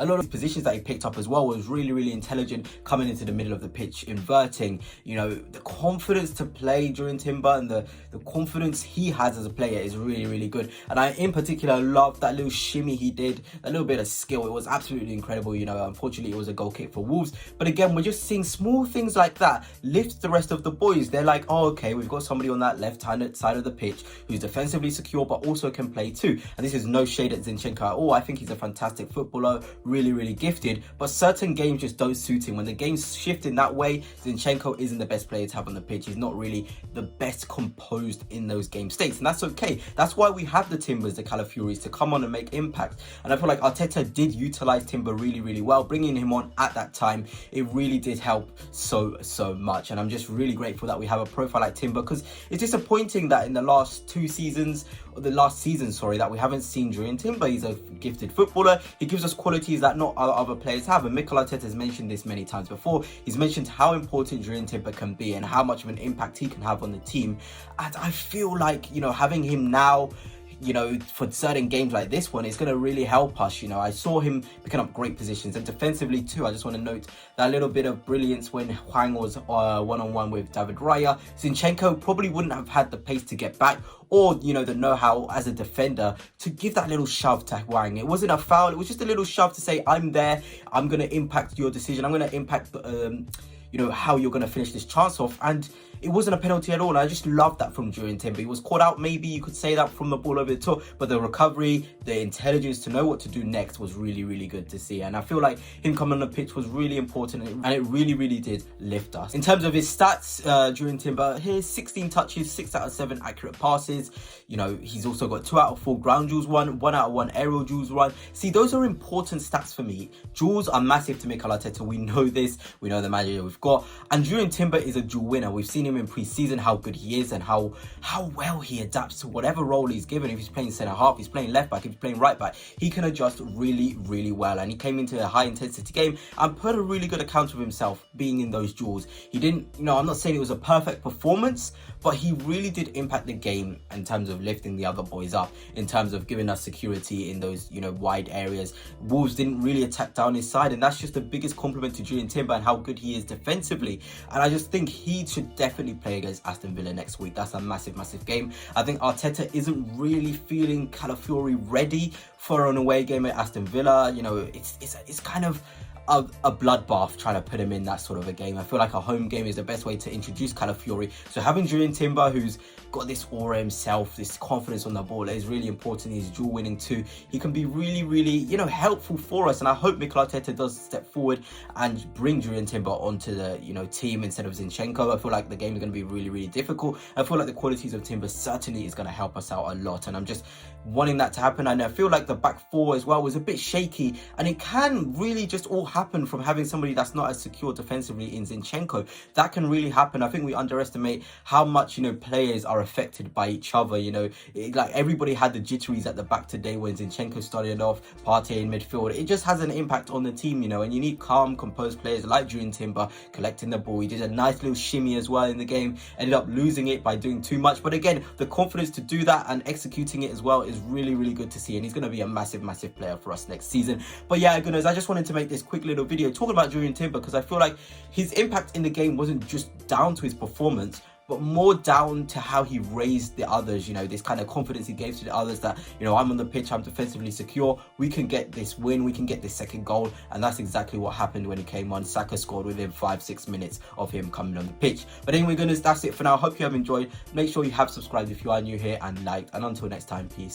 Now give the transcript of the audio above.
A lot of positions that he picked up as well was really intelligent, coming into the middle of the pitch, inverting, you know, the confidence to play Jurrien Timber and the confidence he has as a player is really good. And I in particular love that little shimmy he did, a little bit of skill. It was absolutely incredible. You know, unfortunately it was a goal kick for Wolves, but again, we're just seeing small things like that lift the rest of the boys. They're like, oh, okay, we've got somebody on that left-handed side of the pitch who's defensively secure but also can play too. And this is no shade at Zinchenko at all. I think he's a fantastic footballer, really gifted, but certain games just don't suit him. When the game's shifting that way, Zinchenko isn't the best player to have on the pitch. He's not really the best composed in those game states, and that's okay. That's why we have the Timbers, the Calafiori's, to come on and make impact. And I feel like Arteta did utilize Timber really well. Bringing him on at that time, it really did help so much, and I'm just really grateful that we have a profile like Timber, because it's disappointing that in the last two seasons, or the last season, sorry, that we haven't seen Jurrien Timber. He's a gifted footballer. He gives us qualities that not other players have, and Mikel Arteta has mentioned this many times before. He's mentioned how important Jurrien Timber can be and how much of an impact he can have on the team. And I feel like, you know, having him now, you know, for certain games like this one, it's going to really help us. You know, I saw him picking up great positions, and defensively too. I just want to note that little bit of brilliance when Hwang was one-on-one with David Raya. Zinchenko probably wouldn't have had the pace to get back, or, you know, the know-how as a defender to give that little shove to Hwang. It wasn't a foul, it was just a little shove to say, I'm there, I'm going to impact your decision, I'm going to impact you know, how you're going to finish this chance off. And it wasn't a penalty at all. And I just love that from Jurrien Timber. He was caught out, maybe you could say that, from the ball over the top, but the recovery, the intelligence to know what to do next was really good to see. And I feel like him coming on the pitch was really important, and it really did lift us. In terms of his stats, Jurrien Timber, here's 16 touches, 6 out of 7 accurate passes. You know, he's also got 2 out of 4 ground duels won, 1 out of 1 aerial duels won. See, those are important stats for me. Duels are massive to Mikel Arteta. We know this. We know the manager we've got. And Jurrien Timber is a duel winner. We've seen him in pre-season, how good he is and how well he adapts to whatever role he's given. If he's playing centre half, he's playing left back, if he's playing right back, he can adjust really well. And he came into a high intensity game and put a really good account of himself being in those duels. He didn't, you know, I'm not saying it was a perfect performance, but he really did impact the game in terms of lifting the other boys up, in terms of giving us security in those, you know, wide areas. Wolves didn't really attack down his side, and that's just the biggest compliment to Jurrien Timber and how good he is defensively. And I just think he should definitely play against Aston Villa next week. That's a massive game. I think Arteta isn't really feeling Calafiori ready for an away game at Aston Villa. You know, it's kind of a bloodbath trying to put him in that sort of a game. I feel like a home game is the best way to introduce Calafiori. So having Jurrien Timber, who's got this aura himself, this confidence on the ball, is really important. He's dual winning too. He can be really, you know, helpful for us. And I hope Mikel Arteta does step forward and bring Jurrien Timber onto the, you know, team instead of Zinchenko. I feel like the game is going to be really difficult. I feel like the qualities of Timber certainly is going to help us out a lot, and I'm just wanting that to happen. And I feel like the back four as well was a bit shaky, and it can really just all happen from having somebody that's not as secure defensively in Zinchenko. That can really happen. I think we underestimate how much, you know, players are affected by each other. You know, like everybody had the jitteries at the back today when Zinchenko started off, Partey in midfield. It just has an impact on the team, you know, and you need calm, composed players like Jurrien Timber collecting the ball. He did a nice little shimmy as well in the game, ended up losing it by doing too much, but again, the confidence to do that and executing it as well is really good to see, and he's going to be a massive player for us next season. But yeah, goodness, I just wanted to make this quick little video talking about Jurrien Timber, because I feel like his impact in the game wasn't just down to his performance, but more down to how he raised the others. You know, this kind of confidence he gave to the others that, you know, I'm on the pitch, I'm defensively secure, we can get this win, we can get this second goal. And that's exactly what happened when he came on. Saka scored within 5-6 minutes of him coming on the pitch. But anyway, goodness, that's it for now. Hope you have enjoyed. Make sure you have subscribed if you are new here and liked. And until next time, peace.